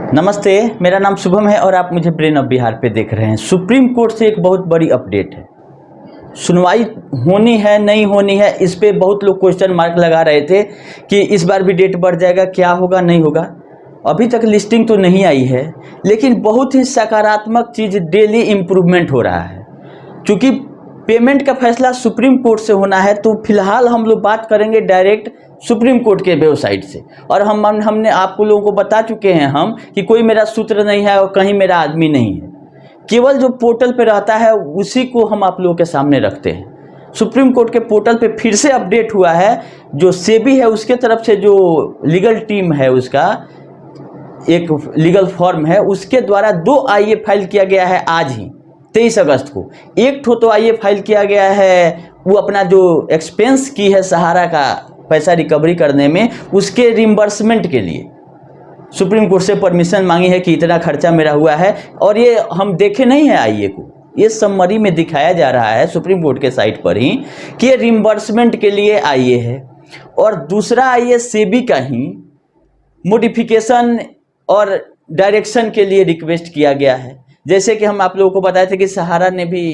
नमस्ते, मेरा नाम शुभम है और आप मुझे ब्रेन ऑफ बिहार पे देख रहे हैं। सुप्रीम कोर्ट से एक बहुत बड़ी अपडेट है। सुनवाई होनी है नहीं होनी है, इस पे बहुत लोग क्वेश्चन मार्क लगा रहे थे कि इस बार भी डेट बढ़ जाएगा, क्या होगा नहीं होगा। अभी तक लिस्टिंग तो नहीं आई है, लेकिन बहुत ही सकारात्मक चीज़, डेली इम्प्रूवमेंट हो रहा है। क्योंकि पेमेंट का फैसला सुप्रीम कोर्ट से होना है, तो फिलहाल हम लोग बात करेंगे डायरेक्ट सुप्रीम कोर्ट के वेबसाइट से। और हमने आपको लोगों को बता चुके हैं हम कि कोई मेरा सूत्र नहीं है और कहीं मेरा आदमी नहीं है, केवल जो पोर्टल पे रहता है उसी को हम आप लोगों के सामने रखते हैं। सुप्रीम कोर्ट के पोर्टल पे फिर से अपडेट हुआ है, जो सेबी है उसके तरफ से जो लीगल टीम है, उसका एक लीगल फॉर्म है, उसके द्वारा 2 आईए फाइल किया गया है आज ही 23 अगस्त को। एक तो आईए फाइल किया गया है, वो अपना जो एक्सपेंस की है सहारा का पैसा रिकवरी करने में, उसके रिम्बर्समेंट के लिए सुप्रीम कोर्ट से परमिशन मांगी है कि इतना खर्चा मेरा हुआ है। और ये हम देखे नहीं है आईए को, ये समरी में दिखाया जा रहा है सुप्रीम कोर्ट के साइट पर ही कि ये रिम्बर्समेंट के लिए आईए है। और दूसरा आईए सेबी का ही मॉडिफिकेशन और डायरेक्शन के लिए रिक्वेस्ट किया गया है। जैसे कि हम आप लोगों को बताए थे कि सहारा ने भी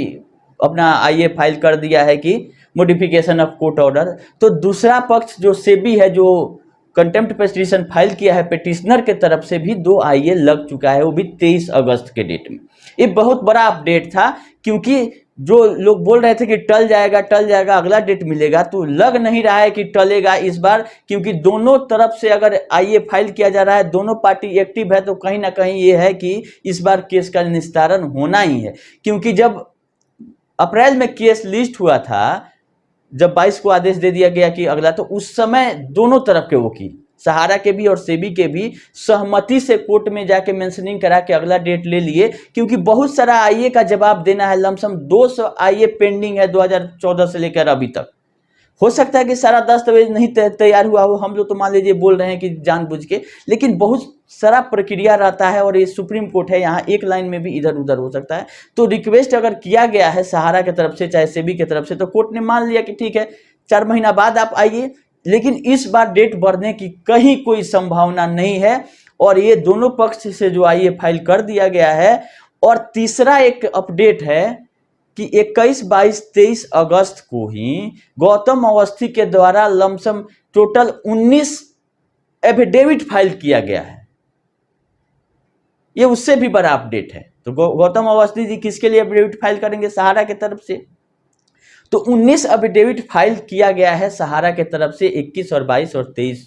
अपना आईए फाइल कर दिया है कि मॉडिफिकेशन ऑफ कोर्ट ऑर्डर। तो दूसरा पक्ष जो सेबी है, जो कंटेम्प्ट पिटीशन फाइल किया है पिटिशनर के तरफ से भी 2 आईए लग चुका है, वो भी 23 अगस्त के डेट में। ये बहुत बड़ा अपडेट था, क्योंकि जो लोग बोल रहे थे कि टल जाएगा अगला डेट मिलेगा, तो लग नहीं रहा है कि टलेगा इस बार। क्योंकि दोनों तरफ से अगर आईए फाइल किया जा रहा है, दोनों पार्टी एक्टिव है, तो कहीं ना कहीं ये है कि इस बार केस का निस्तारण होना ही है। क्योंकि जब अप्रैल में केस लिस्ट हुआ था, जब 22 को आदेश दे दिया गया कि अगला, तो उस समय दोनों तरफ के वकील, सहारा के भी और सेबी के भी, सहमति से कोर्ट में जाके मेंशनिंग करा के अगला डेट ले लिए। क्योंकि बहुत सारा आईए का जवाब देना है, लमसम 200 आईए पेंडिंग है 2014 से लेकर अभी तक। हो सकता है कि सारा दस्तावेज नहीं तैयार हुआ हो, हम लोग तो मान लीजिए बोल रहे हैं कि जानबूझ के, लेकिन बहुत सारा प्रक्रिया रहता है। और ये सुप्रीम कोर्ट है, यहाँ एक लाइन में भी इधर उधर हो सकता है। तो रिक्वेस्ट अगर किया गया है सहारा की तरफ से चाहे सेबी की तरफ से, तो कोर्ट ने मान लिया कि ठीक है 4 महीना बाद आप आइए। लेकिन इस बार डेट बढ़ने की कहीं कोई संभावना नहीं है, और ये दोनों पक्ष से जो आईए फाइल कर दिया गया है। और तीसरा एक अपडेट है कि 21, 22, 23 अगस्त को ही गौतम अवस्थी के द्वारा लमसम टोटल 19 एफिडेविट फाइल किया गया है। ये उससे भी बड़ा अपडेट है। तो गौतम अवस्थी जी किसके लिए एफिडेविट फाइल करेंगे? सहारा की तरफ से। तो 19 एफिडेविट फाइल किया गया है सहारा की तरफ से 21 और 22 और 23,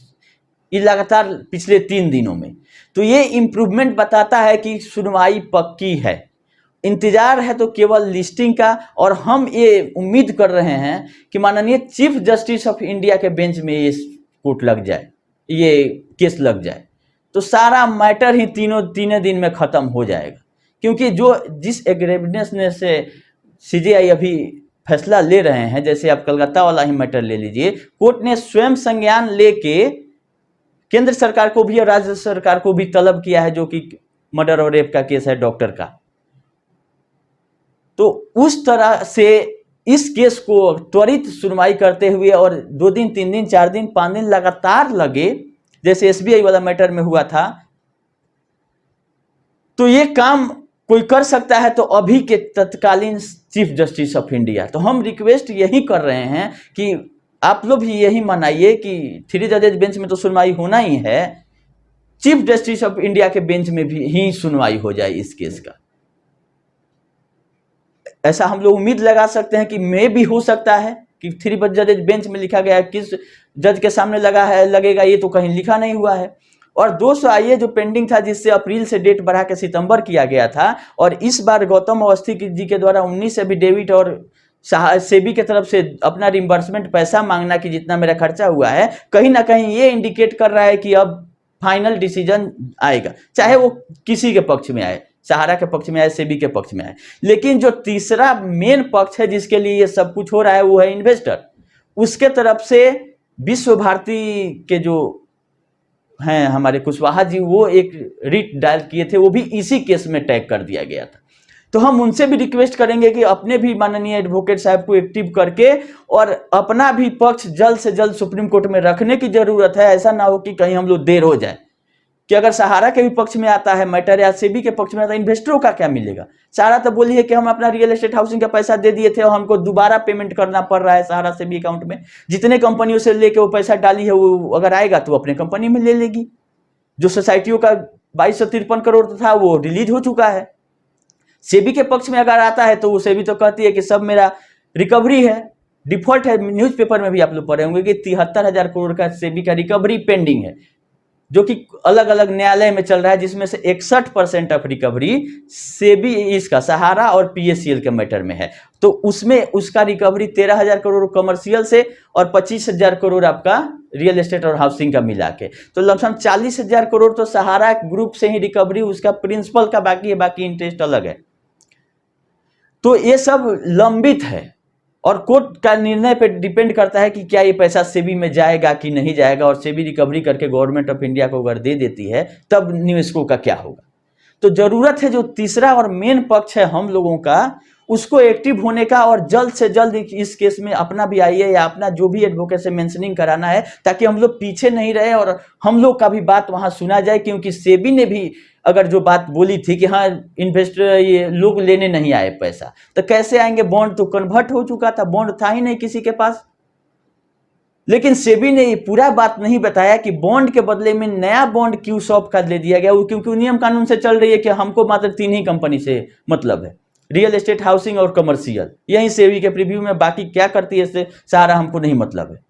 ये लगातार पिछले 3 दिनों में। तो ये इंप्रूवमेंट बताता है कि सुनवाई पक्की है। इंतजार है तो केवल लिस्टिंग का। और हम ये उम्मीद कर रहे हैं कि माननीय चीफ जस्टिस ऑफ इंडिया के बेंच में ये कोर्ट लग जाए, ये केस लग जाए, तो सारा मैटर ही तीन दिन में खत्म हो जाएगा। क्योंकि जिस एग्रेवेडनेस से सीजेआई अभी फैसला ले रहे हैं, जैसे आप कलकत्ता वाला ही मैटर ले लीजिए, कोर्ट ने स्वयं संज्ञान लेके केंद्र सरकार को भी और राज्य सरकार को भी तलब किया है, जो कि मर्डर और रेप का केस है डॉक्टर का। तो उस तरह से इस केस को त्वरित सुनवाई करते हुए, और 2 दिन 3 दिन 4 दिन 5 दिन लगातार लगे, जैसे एसबीआई वाला मैटर में हुआ था, तो ये काम कोई कर सकता है तो अभी के तत्कालीन चीफ जस्टिस ऑफ इंडिया। तो हम रिक्वेस्ट यही कर रहे हैं कि आप लोग भी यही मनाइए कि 3 जजेज बेंच में तो सुनवाई होना ही है, चीफ जस्टिस ऑफ इंडिया के बेंच में भी ही सुनवाई हो जाए इस केस का। ऐसा हम लोग उम्मीद लगा सकते हैं कि मे भी हो सकता है कि 3 जजेज बेंच में लिखा गया है, किस जज के सामने लगेगा ये तो कहीं लिखा नहीं हुआ है। और 200 आईए जो पेंडिंग था, जिससे अप्रैल से डेट बढ़ा के सितंबर किया गया था, और इस बार गौतम अवस्थी जी के द्वारा 19 एफिडेविट और सेबी के तरफ से अपना रिम्बर्समेंट पैसा मांगना कि जितना मेरा खर्चा हुआ है, कहीं ना कहीं ये इंडिकेट कर रहा है कि अब फाइनल डिसीजन आएगा, चाहे वो किसी के पक्ष में आए, सहारा के पक्ष में आए, सेबी के पक्ष में आए। लेकिन जो तीसरा मेन पक्ष है जिसके लिए ये सब कुछ हो रहा है, वो है इन्वेस्टर। उसके तरफ से विश्व भारती के जो हैं हमारे कुशवाहा जी, वो एक रिट डायल किए थे, वो भी इसी केस में टैग कर दिया गया था। तो हम उनसे भी रिक्वेस्ट करेंगे कि अपने भी माननीय एडवोकेट साहब को एक्टिव करके और अपना भी पक्ष जल्द से जल्द सुप्रीम कोर्ट में रखने की जरूरत है। ऐसा ना हो कि कहीं हम लोग देर हो जाए। कि अगर सहारा के भी पक्ष में आता है मैटर या सेबी के पक्ष में आता है, इन्वेस्टरों का क्या मिलेगा? सहारा तो बोली है कि हम अपना रियल एस्टेट हाउसिंग का पैसा दे दिए थे और हमको दोबारा पेमेंट करना पड़ रहा है सहारा सेबी अकाउंट में। जितने कंपनियों से लेके वो पैसा डाली है वो अगर आएगा तो अपने कंपनी में ले लेगी। जो सोसाइटियों का 2253 करोड़ था वो रिलीज हो चुका है। सेबी के पक्ष में अगर आता है तो वो सेबी तो कहती है कि सब मेरा रिकवरी है, डिफॉल्ट है। न्यूज़पेपर में भी आप लोग पढ़े होंगे कि 73,000 करोड़ का सेबी का रिकवरी पेंडिंग है, जो कि अलग अलग न्यायालय में चल रहा है, जिसमें से 61% ऑफ रिकवरी सेबी इसका सहारा और पीएससीएल के मैटर में है। तो उसमें उसका रिकवरी 13,000 करोड़ कमर्शियल से और 25,000 करोड़ आपका रियल एस्टेट और हाउसिंग का मिला के, तो लमसम 40,000 करोड़ तो सहारा ग्रुप से ही रिकवरी उसका प्रिंसिपल का बाकी है, बाकी इंटरेस्ट अलग है। तो ये सब लंबित है और कोर्ट का निर्णय पे डिपेंड करता है कि क्या ये पैसा सेबी में जाएगा कि नहीं जाएगा, और सेबी रिकवरी करके गवर्नमेंट ऑफ इंडिया को अगर दे देती है तब निवेशकों का क्या होगा। तो जरूरत है जो तीसरा और मेन पक्ष है हम लोगों का, उसको एक्टिव होने का और जल्द से जल्द इस केस में अपना भी आइए या अपना जो भी एडवोकेट से मेंशनिंग कराना है, ताकि हम लोग पीछे नहीं रहे और हम लोग का भी बात वहां सुना जाए। क्योंकि सेबी ने भी अगर जो बात बोली थी कि हाँ इन्वेस्टर ये लोग लेने नहीं आए पैसा, तो कैसे आएंगे? बॉन्ड तो कन्वर्ट हो चुका था, बॉन्ड था ही नहीं किसी के पास। लेकिन सेबी ने ये पूरा बात नहीं बताया कि बॉन्ड के बदले में नया बॉन्ड क्यू सॉप का दे दिया गया, क्योंकि नियम कानून से चल रही है कि हमको मात्र 3 ही कंपनी से मतलब है, रियल एस्टेट, हाउसिंग और कमर्शियल। यही सेबी के प्रीव्यू में, बाकी क्या करती है इससे सहारा हमको नहीं मतलब है।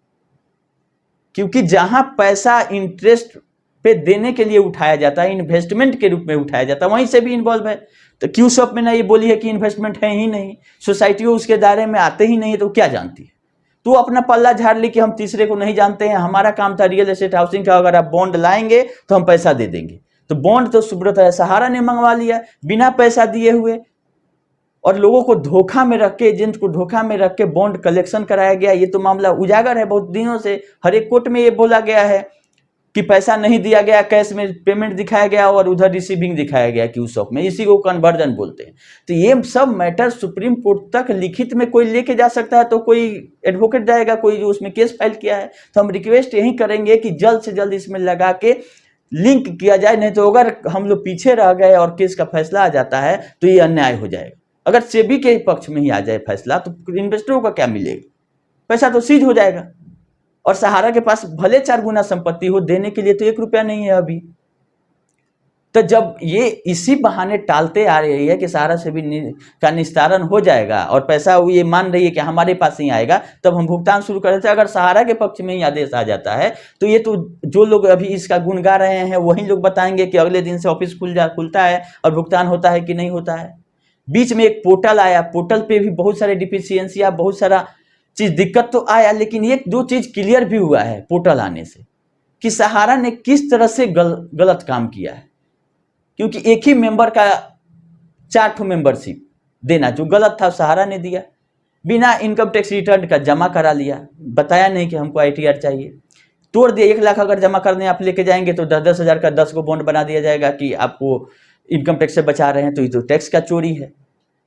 क्योंकि जहां पैसा इंटरेस्ट पे देने के लिए उठाया जाता है, इन्वेस्टमेंट के रूप में उठाया जाता है, वहीं से भी इन्वॉल्व है। तो क्यू शॉप में ना ये बोली है कि इन्वेस्टमेंट है ही नहीं, सोसाइटियों उसके दायरे में आते ही नहीं, तो क्या जानती है? तो अपना पल्ला झाड़ ली कि हम तीसरे को नहीं जानते हैं, हमारा काम था रियल एस्टेट हाउसिंग का, अगर आप बॉन्ड लाएंगे तो हम पैसा दे देंगे। तो बॉन्ड तो सुब्रत है सहारा ने मंगवा लिया बिना पैसा दिए हुए, और लोगों को धोखा में रख के, एजेंट को धोखा में रख के बॉन्ड कलेक्शन कराया गया। ये तो मामला उजागर है बहुत दिनों से, हर एक कोर्ट में ये बोला गया है कि पैसा नहीं दिया गया, कैश में पेमेंट दिखाया गया और उधर रिसीविंग दिखाया गया क्यू शॉप में, इसी को कन्वर्जन बोलते हैं। तो ये सब मैटर सुप्रीम कोर्ट तक लिखित में कोई लेके जा सकता है, तो कोई एडवोकेट जाएगा, कोई जो उसमें केस फाइल किया है। तो हम रिक्वेस्ट यही करेंगे कि जल्द से जल्द इसमें लगा के लिंक किया जाए, नहीं तो अगर हम लोग पीछे रह गए और केस का फैसला आ जाता है तो ये अन्याय हो जाएगा। अगर सेबी के पक्ष में ही आ जाए फैसला तो इन्वेस्टरों का क्या मिलेगा? पैसा तो सीज हो जाएगा, और सहारा के पास भले 4 गुना संपत्ति हो, देने के लिए तो 1 रुपया नहीं है अभी। तो जब ये इसी बहाने टालते आ रही है कि सहारा सेबी का निस्तारण हो जाएगा और पैसा ये मान रही है कि हमारे पास ही आएगा, तब हम भुगतान शुरू कर देते हैं। अगर सहारा के पक्ष में ही आदेश आ जाता है तो ये तो जो लोग अभी इसका गुण गा रहे हैं वही लोग बताएंगे कि अगले दिन से ऑफिस खुलता है और भुगतान होता है कि नहीं होता है। बीच में एक पोर्टल आया, पोर्टल पे भी बहुत सारे डिफिशियंसियां, बहुत सारा चीज दिक्कत तो आया, लेकिन एक दो चीज क्लियर भी हुआ है पोर्टल आने से कि सहारा ने किस तरह से गलत काम किया है। क्योंकि एक ही मेंबर का 4 ठो मेंबरशिप देना जो गलत था सहारा ने दिया, बिना इनकम टैक्स रिटर्न का जमा करा लिया, बताया नहीं कि हमको ITR चाहिए, तोड़ दिया। 1 लाख अगर जमा करने आप लेके जाएंगे तो 10-10 हज़ार का 10 को बॉन्ड बना दिया जाएगा कि आपको इनकम टैक्स से बचा रहे हैं, तो ये तो टैक्स का चोरी है।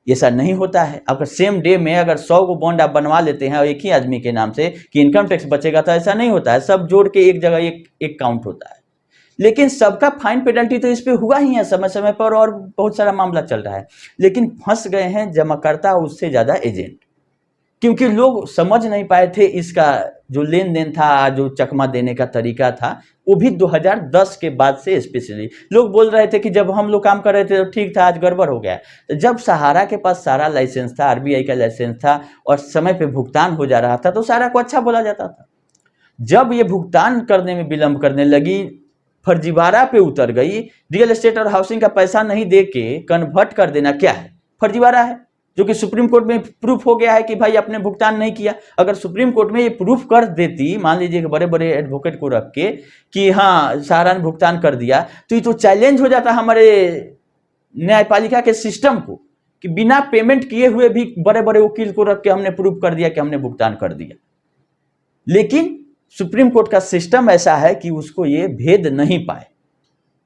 ऐसा नहीं होता है। अगर सेम डे में अगर 100 को बॉन्ड आप बनवा लेते हैं और एक ही आदमी के नाम से कि इनकम टैक्स बचेगा, तो ऐसा नहीं होता है। सब जोड़ के एक जगह एक काउंट होता है। लेकिन सबका फाइन पेनल्टी तो इस पे हुआ ही है समय समय पर, और बहुत सारा मामला चल रहा है। लेकिन फंस गए हैं जमाकर्ता, उससे ज़्यादा एजेंट, क्योंकि लोग समझ नहीं पाए थे इसका जो लेन देन था, जो चकमा देने का तरीका था, वो भी 2010 के बाद से स्पेशली लोग बोल रहे थे कि जब हम लोग काम कर रहे थे तो ठीक था, आज गड़बड़ हो गया। तो जब सहारा के पास सारा लाइसेंस था, RBI का लाइसेंस था और समय पे भुगतान हो जा रहा था, तो सहारा को अच्छा बोला जाता था। जब ये भुगतान करने में विलंब करने लगी, फर्जीवाड़ा पे उतर गई, रियल एस्टेट और हाउसिंग का पैसा नहीं दे के कन्वर्ट कर देना क्या है? फर्जीवाड़ा है, जो कि सुप्रीम कोर्ट में प्रूफ हो गया है कि भाई आपने भुगतान नहीं किया। अगर सुप्रीम कोर्ट में ये प्रूफ कर देती, मान लीजिए कि बड़े बड़े एडवोकेट को रख के कि हाँ सहारा ने भुगतान कर दिया, तो ये तो चैलेंज हो जाता हमारे न्यायपालिका के सिस्टम को कि बिना पेमेंट किए हुए भी बड़े बड़े वकील को रख के हमने प्रूफ कर दिया कि हमने भुगतान कर दिया। लेकिन सुप्रीम कोर्ट का सिस्टम ऐसा है कि उसको ये भेद नहीं पाए,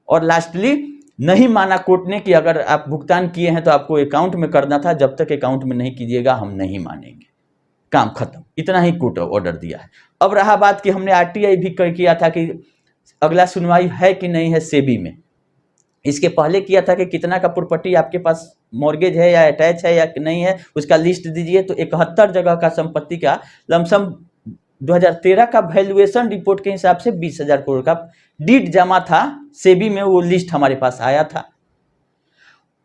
और लास्टली नहीं माना कोर्ट ने कि अगर आप भुगतान किए हैं तो आपको अकाउंट में करना था, जब तक अकाउंट में नहीं कीजिएगा हम नहीं मानेंगे, काम खत्म। इतना ही कोर्ट ऑर्डर दिया है। अब रहा बात कि हमने RTI भी किया था कि अगला सुनवाई है कि नहीं है सेबी में। इसके पहले किया था कि कितना का प्रॉपर्टी आपके पास मॉर्गेज है या अटैच है या नहीं है, उसका लिस्ट दीजिए। तो 71 जगह का संपत्ति का लमसम 2013 का वैल्यूएशन रिपोर्ट के हिसाब से 20,000 करोड़ का डीड जमा था सेबी में, वो लिस्ट हमारे पास आया था।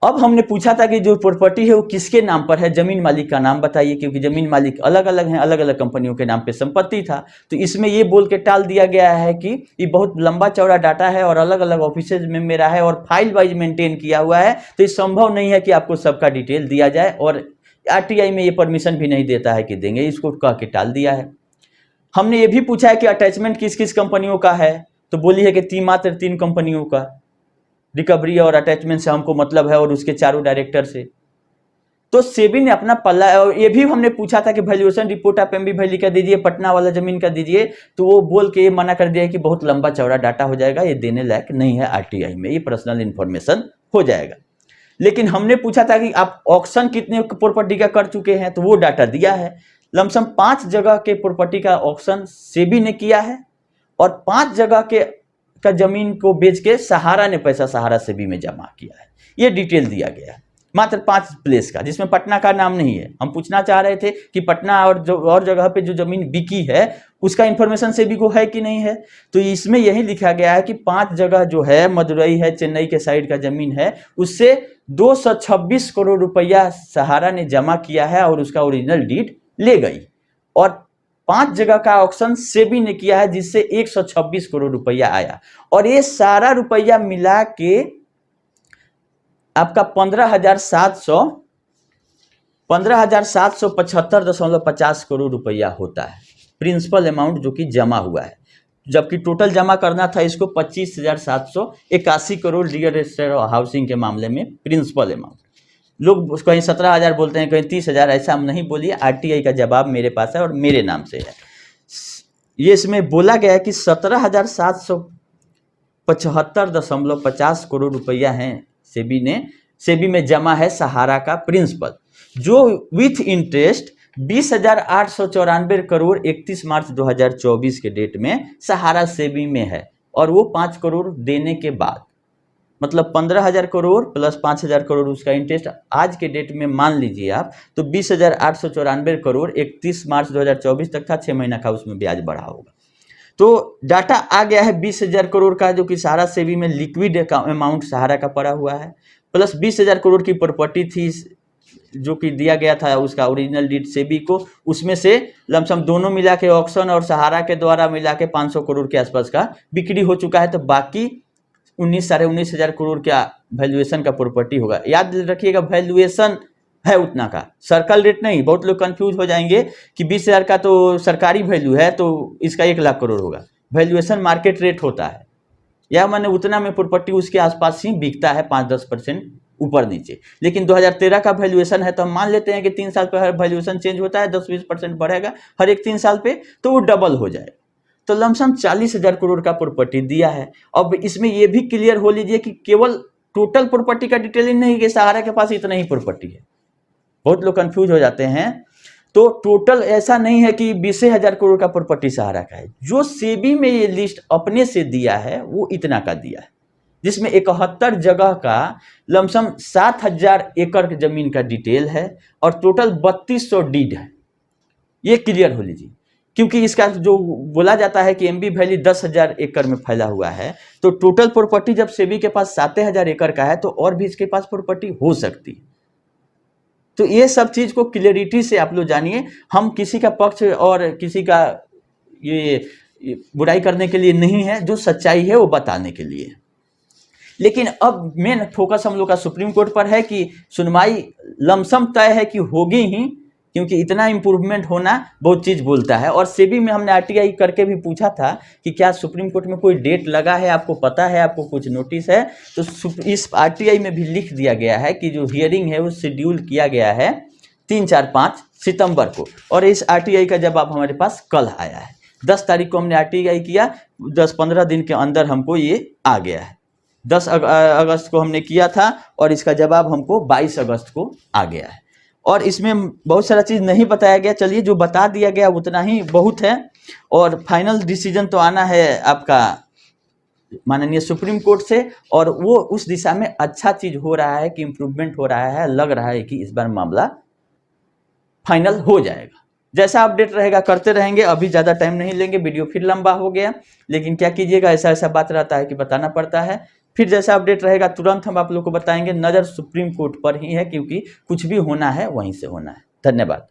अब हमने पूछा था कि जो प्रॉपर्टी है वो किसके नाम पर है, जमीन मालिक का नाम बताइए, क्योंकि जमीन मालिक अलग अलग हैं, अलग अलग कंपनियों के नाम पे संपत्ति था। तो इसमें ये बोल के टाल दिया गया है कि ये बहुत लंबा चौड़ा डाटा है और अलग अलग ऑफिसेज में मेरा है और फाइल वाइज मेंटेन किया हुआ है, तो ये संभव नहीं है कि आपको सबका डिटेल दिया जाए, और आरटीआई में ये परमिशन भी नहीं देता है कि देंगे, इसको कह के टाल दिया है। हमने ये भी पूछा है कि अटैचमेंट किस किस कंपनियों का है, तो बोली है कि मात्र 3 कंपनियों का रिकवरी और अटैचमेंट से हमको मतलब है, और उसके चारों डायरेक्टर से। तो सेबी ने अपना पल्ला, और ये भी हमने पूछा था कि वैल्यूएशन रिपोर्ट आप एमबी वैली का दीजिए, पटना वाला जमीन का दीजिए, तो वो बोल के ये मना कर दिया कि बहुत लंबा चौड़ा डाटा हो जाएगा, ये देने लायक नहीं है आरटीआई में, ये पर्सनल इंफॉर्मेशन हो जाएगा। लेकिन हमने पूछा था कि आप ऑक्शन कितने प्रॉपर्टी का कर चुके हैं, तो वो डाटा दिया है। लमसम 5 जगह के प्रॉपर्टी का ऑक्शन सेबी ने किया है, और 5 जगह का जमीन को बेच के सहारा ने पैसा सहारा सेबी में जमा किया है। ये डिटेल दिया गया है मात्र 5 प्लेस का, जिसमें पटना का नाम नहीं है। हम पूछना चाह रहे थे कि पटना और जगह पे जो जमीन बिकी है उसका इंफॉर्मेशन सेबी को है कि नहीं है, तो इसमें यही लिखा गया है कि 5 जगह जो है, मदुरई है, चेन्नई के साइड का जमीन है, उससे 226 करोड़ रुपया सहारा ने जमा किया है और उसका ओरिजिनल डीड ले गई, और 5 जगह का ऑक्शन सेबी ने किया है जिससे 126 करोड़ रुपया आया, और ये सारा रुपया मिला के आपका 15,775.50 करोड़ रुपया होता है प्रिंसिपल अमाउंट जो कि जमा हुआ है, जबकि टोटल जमा करना था इसको 25,781 करोड़ रियल एस्टेट हाउसिंग के मामले में प्रिंसिपल अमाउंट। लोग कहीं 17,000 बोलते हैं, कहीं 30,000, ऐसा हम नहीं बोलिए। आरटीआई का जवाब मेरे पास है और मेरे नाम से है। ये इसमें बोला गया है कि 17,775.50 करोड़ रुपया है सेबी में जमा है सहारा का प्रिंसिपल, जो विथ इंटरेस्ट 20,894 करोड़ 31 मार्च 2024 के डेट में सहारा सेबी में है, और वो 5 करोड़ देने के बाद, मतलब 15,000 करोड़ प्लस 5,000 करोड़ उसका इंटरेस्ट आज के डेट में मान लीजिए आप, तो 20,894 करोड़ 31 मार्च 2024 तक था, 6 महीना का उसमें ब्याज बढ़ा होगा। तो डाटा आ गया है 20,000 करोड़ का, जो कि सहारा सेबी में लिक्विड अमाउंट सहारा का पड़ा हुआ है, प्लस 20,000 करोड़ की प्रॉपर्टी थी जो कि दिया गया था उसका ओरिजिनल डीड सेबी को, उसमें से लमसम दोनों मिला के ऑक्शन और सहारा के द्वारा मिला के 500 करोड़ के आसपास का बिक्री हो चुका है। तो बाकी 19,000 करोड़ का वैल्यूएशन का प्रॉपर्टी होगा। याद रखिएगा वैल्यूएशन है उतना का, सर्कल रेट नहीं। बहुत लोग कंफ्यूज हो जाएंगे कि 20,000 का तो सरकारी वैल्यू है तो इसका 1 लाख करोड़ होगा। वैल्यूएशन मार्केट रेट होता है, या मैंने उतना में प्रॉपर्टी उसके आसपास ही बिकता है, 5-10% ऊपर नीचे। लेकिन 2013 का वैल्यूएशन है तो हम मान लेते हैं कि 3 साल पर हर वैल्यूएशन चेंज होता है, 10-20% बढ़ेगा हर एक 3 साल पे, तो वो डबल हो जाएगा। तो लमसम 40,000 करोड़ का प्रॉपर्टी दिया है। अब इसमें यह भी क्लियर हो लीजिए कि केवल टोटल प्रॉपर्टी का डिटेलिंग नहीं कि सहारा के पास इतना ही प्रॉपर्टी है, बहुत लोग कंफ्यूज हो जाते हैं। तो टोटल ऐसा नहीं है कि 20,000 करोड़ का प्रॉपर्टी सहारा का है, जो सेबी में ये लिस्ट अपने से दिया है वो इतना का दिया है, जिसमें 71 जगह का लमसम 7,000 एकड़ जमीन का डिटेल है और टोटल 3200 डीड है। ये क्लियर हो लीजिए, क्योंकि इसका जो बोला जाता है कि एमबी वैली 10,000 एकड़ में फैला हुआ है, तो टोटल प्रॉपर्टी जब सेबी के पास 7,000 एकड़ का है तो और भी इसके पास प्रॉपर्टी हो सकती है। तो ये सब चीज को क्लियरिटी से आप लोग जानिए। हम किसी का पक्ष और किसी का ये बुराई करने के लिए नहीं है, जो सच्चाई है वो बताने के लिए। लेकिन अब मेन फोकस हम लोग का सुप्रीम कोर्ट पर है कि सुनवाई लमसम तय है कि होगी ही, क्योंकि इतना इम्प्रूवमेंट होना बहुत चीज़ बोलता है। और सेबी में हमने आरटीआई करके भी पूछा था कि क्या सुप्रीम कोर्ट में कोई डेट लगा है, आपको पता है, आपको कुछ नोटिस है, तो इस आरटीआई में भी लिख दिया गया है कि जो हियरिंग है वो शेड्यूल किया गया है 3, 4, 5 सितंबर को, और इस आरटीआई का जवाब हमारे पास कल आया है। 10 तारीख को हमने आरटीआई किया, 10-15 दिन के अंदर हमको ये आ गया है। 10 अगस्त को हमने किया था और इसका जवाब हमको 22 अगस्त को आ गया है। और इसमें बहुत सारा चीज़ नहीं बताया गया, चलिए जो बता दिया गया उतना ही बहुत है। और फाइनल डिसीजन तो आना है आपका माननीय सुप्रीम कोर्ट से, और वो उस दिशा में अच्छा चीज़ हो रहा है कि इम्प्रूवमेंट हो रहा है, लग रहा है कि इस बार मामला फाइनल हो जाएगा। जैसा अपडेट रहेगा करते रहेंगे, अभी ज़्यादा टाइम नहीं लेंगे, वीडियो फिर लंबा हो गया, लेकिन क्या कीजिएगा, ऐसा ऐसा बात रहता है कि बताना पड़ता है। फिर जैसा अपडेट रहेगा तुरंत हम आप लोग को बताएंगे। नज़र सुप्रीम कोर्ट पर ही है, क्योंकि कुछ भी होना है वहीं से होना है। धन्यवाद।